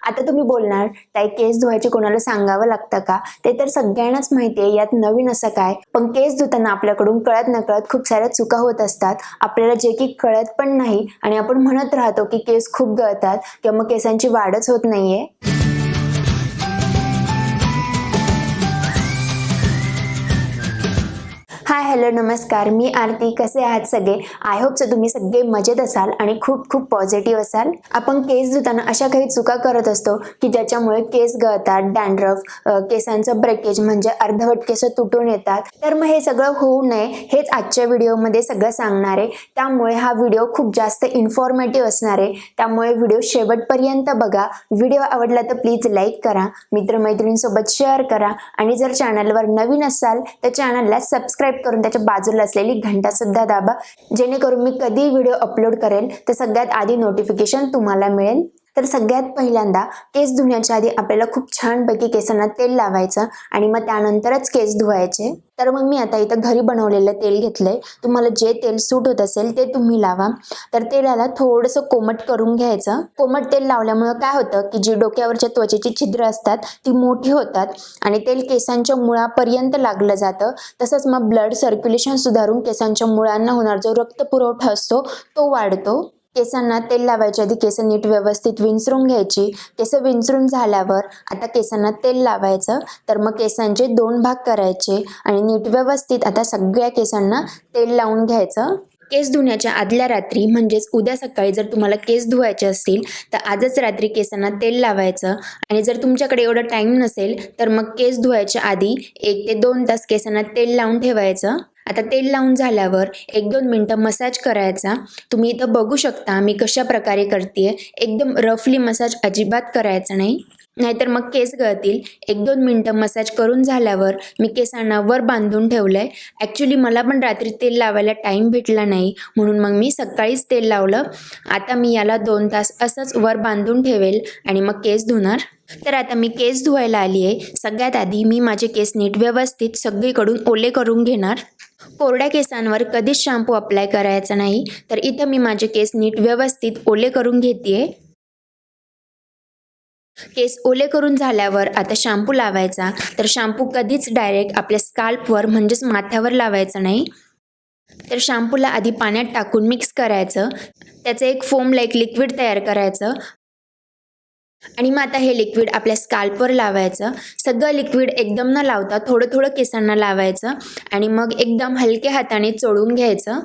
आता तुम्ही बोलणार, ताई केस धुवायचे कोणाला सांगावं लागतं का? ते तर सगळ्यांनाच माहिती आहे, यात नवीन असं काय? पण केस धुताना आपल्याकडून कळत नकळत खूप साऱ्या चुका होत असतात. आपल्याला जे की कळत पण नाही आणि आपण म्हणत राहतो की केस खूप गळतात किंवा मग केसांची वाढच होत नाहीये. हाय हॅलो नमस्कार, मी आरती. कसे आहात सगळे? आय होप सो तुम्ही सगळे मजेत असाल आणि खूप खूप पॉझिटिव्ह असाल. आपण केस धुताना अशा काही चुका करत असतो की ज्याच्यामुळे केस गळतात, डॅन्ड्रफ, केसांचं ब्रेकेज म्हणजे अर्धवट केस तुटून येतात. तर मग हे सगळं होऊ नये हेच आजच्या व्हिडिओमध्ये सगळं सांगणार आहे. त्यामुळे हा व्हिडिओ खूप जास्त इन्फॉर्मेटिव्ह असणार आहे. त्यामुळे व्हिडिओ शेवटपर्यंत बघा. व्हिडिओ आवडला तर प्लीज लाईक करा, मित्रमैत्रिणींसोबत शेअर करा आणि जर चॅनलवर नवीन असाल तर चॅनलला सबस्क्राईब करून त्याच्या बाजूला असलेली घंटा सुद्धा दाबा, जेणेकरून मी कधी व्हिडिओ अपलोड करेल तर सगळ्यात आधी नोटिफिकेशन तुम्हाला मिळेल. तर सगळ्यात पहिल्यांदा केस धुण्याच्या आधी आपल्याला खूप छानपैकी केसांना तेल लावायचं आणि मग त्यानंतरच केस धुवायचे. तर मग मी आता इथं घरी बनवलेलं तेल घेतलंय. तुम्हाला जे तेल सूट होत असेल ते तुम्ही लावा. तर तेलाला थोडंसं कोमट करून घ्यायचं. कोमट तेल लावल्यामुळे काय होतं की जी डोक्यावरच्या त्वचेची छिद्र असतात ती मोठी होतात आणि तेल केसांच्या मुळापर्यंत लागलं जातं. तसंच मग ब्लड सर्क्युलेशन सुधारून केसांच्या मुळांना होणार जो रक्तपुरवठा असतो तो वाढतो. केसांना तेल लावायच्या आधी केस नीट व्यवस्थित विंचरून घ्यायची. केस विंचरून झाल्यावर आता केसांना तेल लावायचं. तर मग केसांचे 2 भाग करायचे आणि नीट व्यवस्थित आता सगळ्या केसांना तेल लावून घ्यायचं. केस धुण्याच्या आदल्या रात्री म्हणजेच उद्या सकाळी जर तुम्हाला केस धुवायचे असतील तर आजच रात्री केसांना तेल लावायचं. आणि जर तुमच्याकडे एवढा टाइम नसेल तर मग केस धुवायच्या आधी 1 ते 2 तास केसांना तेल लावून ठेवायचं. आता तेल लावून झाल्यावर 1-2 मिनिटं मसाज करायचा. तुम्ही इथं बघू शकता मी कशा प्रकारे करतेय. एकदम रफली मसाज अजिबात करायचा नाही, नाहीतर मग केस गळतील. 1-2 मिनिटं मसाज करून झाल्यावर मी केसांना वर बांधून ठेवलंय. ॲक्च्युली मला पण रात्री तेल लावायला टाईम भेटला नाही म्हणून मग मी सकाळीच तेल लावलं. आता मी याला 2 तास असंच वर बांधून ठेवेल आणि मग केस धुणार. तर आता मी केस धुवायला आली आहे. सगळ्यात आधी मी माझे केस नीट व्यवस्थित सगळीकडून ओले करून घेणार. कोरड्या केसांवर कधीच शॅम्पू अप्लाय करायचा नाही. तर इथं मी माझे केस नीट व्यवस्थित ओले करून घेतेय. केस ओले करून झाल्यावर आता शॅम्पू लावायचा. तर शॅम्पू कधीच डायरेक्ट आपल्या स्काल्पवर म्हणजेच माथ्यावर लावायचा नाही. तर शॅम्पूला आधी पाण्यात टाकून मिक्स करायचं. त्याचं एक फोम लाईक लिक्विड तयार करायचं आणि मग आता हे लिक्विड आपल्या स्काल्पवर लावायचं. सगळं लिक्विड एकदम न लावता थोडं थोडं केसांना लावायचं आणि मग एकदम हलक्या हाताने चोळून घ्यायचं.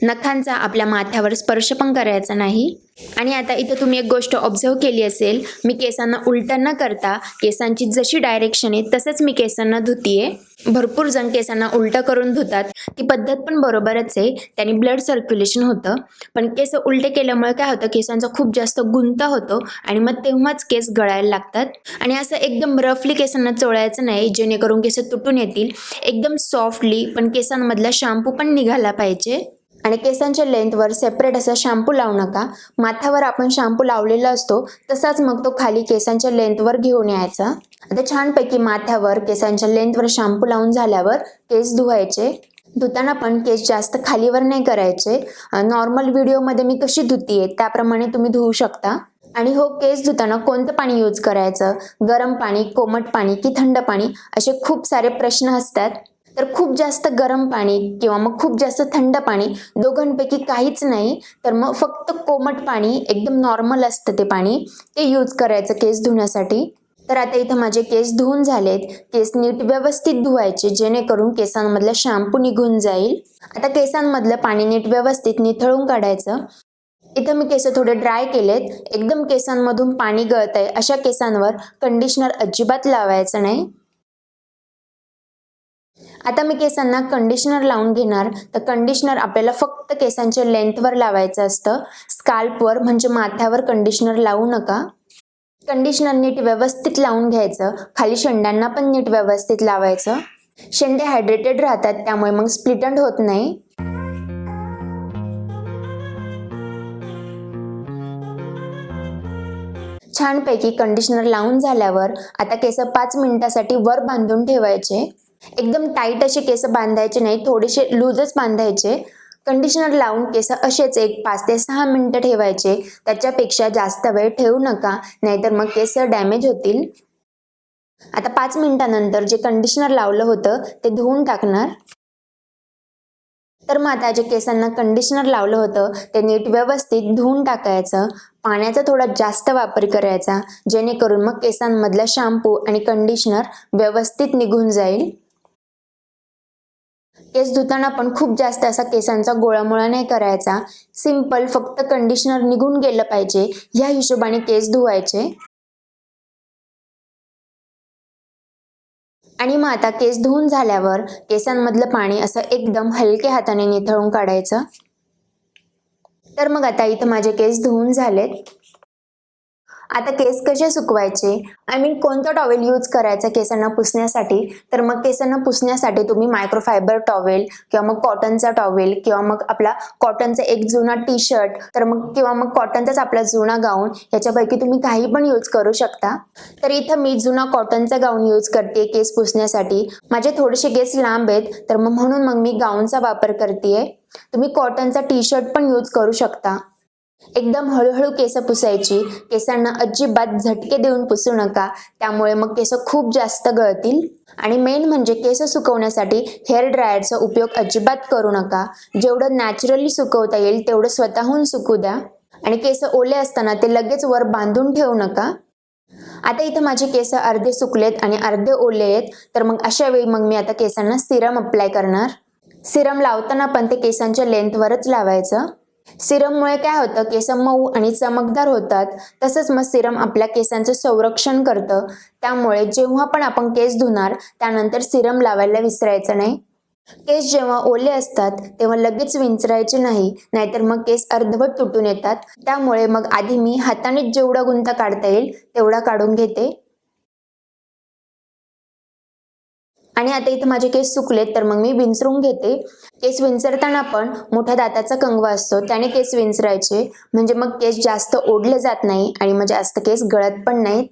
नखांचा आपल्या माथ्यावर स्पर्श पण करायचा नाही. आणि आता इथं तुम्ही एक गोष्ट ऑब्झर्व केली असेल, मी केसांना उलटं न करता केसांची जशी डायरेक्शन आहे तसंच मी केसांना धुतीये. भरपूर जण केसांना उलटं करून धुतात. ती पद्धत पण बरोबरच आहे, त्याने ब्लड सर्क्युलेशन होतं. पण केस उलटे केल्यामुळे काय होतं, केसांचा खूप जास्त गुंता होतो आणि मग तेव्हाच केस गळायला लागतात. आणि असं एकदम रफली केसांना चोळायचं नाही जेणेकरून केस तुटून येतील. एकदम सॉफ्टली, पण केसांमधला शॅम्पू पण निघाला पाहिजे. आणि केसांच्या लेंथवर सेपरेट असा शॅम्पू लावू नका. माथ्यावर आपण शॅम्पू लावलेला असतो तसाच मग तो खाली केसांच्या लेंथवर घेऊन यायचा. आता छानपैकी माथ्यावर केसांच्या लेंथवर शॅम्पू लावून झाल्यावर केस धुवायचे. धुताना पण केस जास्त खालीवर नाही करायचे. नॉर्मल व्हिडिओमध्ये मी कशी धुतीये त्याप्रमाणे तुम्ही धुवू शकता. आणि हो, केस धुताना कोणतं पाणी यूज करायचं, गरम पाणी, कोमट पाणी की थंड पाणी, असे खूप सारे प्रश्न असतात. तर खूप जास्त गरम पाणी किंवा मग खूप जास्त थंड पाणी, दोघांपैकी काहीच नाही. तर मग फक्त कोमट पाणी, एकदम नॉर्मल असतं ते पाणी, ते यूज करायचं केस धुण्यासाठी. तर आता इथं माझे केस धुवून झालेत. केस नीट व्यवस्थित धुवायचे जेणेकरून केसांमधला शॅम्पू निघून जाईल. आता केसांमधलं पाणी नीट व्यवस्थित निथळून काढायचं. इथं मी केस थोडे ड्राय केलेत. एकदम केसांमधून पाणी गळतंय अशा केसांवर कंडिशनर अजिबात लावायचं नाही. आता मी केसांना कंडिशनर लावून घेणार. तर कंडिशनर आपल्याला फक्त केसांच्या लेंथवर लावायचं असतं, स्काल्पवर म्हणजे माथ्यावर कंडिशनर लावू नका. कंडिशनर नीट व्यवस्थित लावून घ्यायचं. खाली शेंड्यांना पण नीट व्यवस्थित लावायचं. शेंडे हायड्रेटेड राहतात त्यामुळे मग स्प्लिटंड होत नाही. छानपैकी कंडिशनर लावून झाल्यावर आता केस 5 मिनिटासाठी वर बांधून ठेवायचे. एकदम टाईट असे केस बांधायचे नाही, थोडेसे लूजच बांधायचे. कंडिशनर लावून केस असेच एक 5 ते 6 मिनिटं ठेवायचे, त्याच्यापेक्षा जास्त वेळ ठेवू नका, नाहीतर मग केस डॅमेज होतील. आता 5 मिनिटानंतर जे कंडिशनर लावलं होतं ते धुवून टाकणार. तर मग आता जे केसांना कंडिशनर लावलं होतं ते नीट व्यवस्थित धुवून टाकायचं. पाण्याचा थोडा जास्त वापर करायचा, जेणेकरून मग केसांमधला शॅम्पू आणि कंडिशनर व्यवस्थित निघून जाईल. केस धुताना पण खूप जास्त असा केसांचा गोळामोळा नाही करायचा. सिंपल फक्त कंडिशनर निघून गेलं पाहिजे ह्या हिशोबाने केस धुवायचे. आणि मग आता केस धुवून झाल्यावर केसांमधलं पाणी असं एकदम हलक्या हाताने निथळून काढायचं. तर मग आता इथं माझे केस धुवून झालेत. आता केस कसे सुकवायचे, कोणता टॉवेल यूज करायचा केसांना पुसण्यासाठी. तर मग केसांना पुसण्यासाठी तुम्ही मायक्रोफायबर टॉवेल किंवा मग कॉटनचा टॉवेल किंवा मग आपला कॉटनचा एक जुना टी शर्ट किंवा मग कॉटनचाच आपला जुना गाऊन, याच्यापैकी तुम्ही काही पण यूज करू शकता. तर इथं मी जुना कॉटनचा गाऊन यूज करते केस पुसण्यासाठी. माझे थोडेसे केस लांब आहेत, तर म्हणून मग मी गाऊनचा वापर करते. तुम्ही कॉटनचा टी शर्ट पण यूज करू शकता. एकदम हळूहळू केस पुसायची. केसांना अजिबात झटके देऊन पुसू नका, त्यामुळे मग केस खूप जास्त गळतील. आणि मेन म्हणजे केस सुकवण्यासाठी हेअर ड्रायरचा उपयोग अजिबात करू नका. जेवढं नॅचरली सुकवता येईल तेवढं स्वतःहून सुकू द्या. आणि केस ओले असताना ते लगेच वर बांधून ठेवू नका. आता इथं माझे केस अर्धे सुकलेत आणि अर्धे ओले आहेत. तर मग अशा वेळी मग मी आता केसांना सिरम अप्लाय करणार. सिरम लावताना पण ते केसांच्या लेंथवरच लावायचं. सिरममुळे काय होतं, केस मऊ आणि चमकदार होतात. तसंच मग सिरम आपल्या केसांचं संरक्षण करतं. त्यामुळे जेव्हा पण आपण केस धुणार त्यानंतर सिरम लावायला विसरायचं नाही. केस जेव्हा ओले असतात तेव्हा लगेच विंचरायचे नाही, नाहीतर मग केस अर्धवट तुटून येतात. त्यामुळे मग आधी मी हाताने जेवढा गुंता काढता येईल तेवढा काढून घेते. आणि आता इथं माझे केस सुकलेत, तर मग मी विंचरून घेते. केस विंचरताना पण मोठ्या दाताचा कंगवा असतो, त्याने केस विंचरायचे, म्हणजे मग केस जास्त ओढले जात नाही आणि मग जास्त केस गळत पण नाहीत.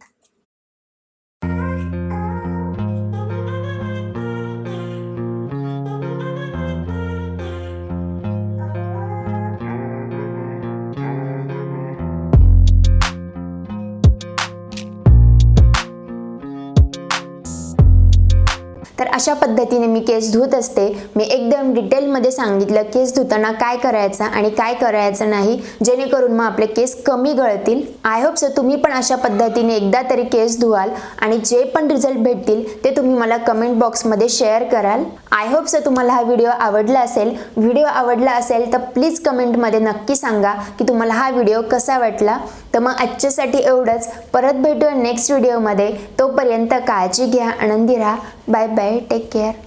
तर अशा पद्धतीने मी केस धुत असते. मी एकदम डिटेलमध्ये सांगितलं केस धुताना काय करायचं आणि काय करायचं नाही, जेणेकरून मग आपले केस कमी गळतील. आय होप सो तुम्ही पण अशा पद्धतीने एकदा तरी केस धुवाल आणि जे पण रिझल्ट भेटतील ते तुम्ही मला कमेंट बॉक्समध्ये शेअर कराल. आय होप सो तुम्हाला हा व्हिडिओ आवडला असेल. व्हिडिओ आवडला असेल तर प्लीज कमेंटमध्ये नक्की सांगा की तुम्हाला हा व्हिडिओ कसा वाटला. तर मग आजच्यासाठी एवढंच. परत भेटूया नेक्स्ट व्हिडिओमध्ये. तोपर्यंत काळजी घ्या, आनंदी राहा. Bye bye, take care.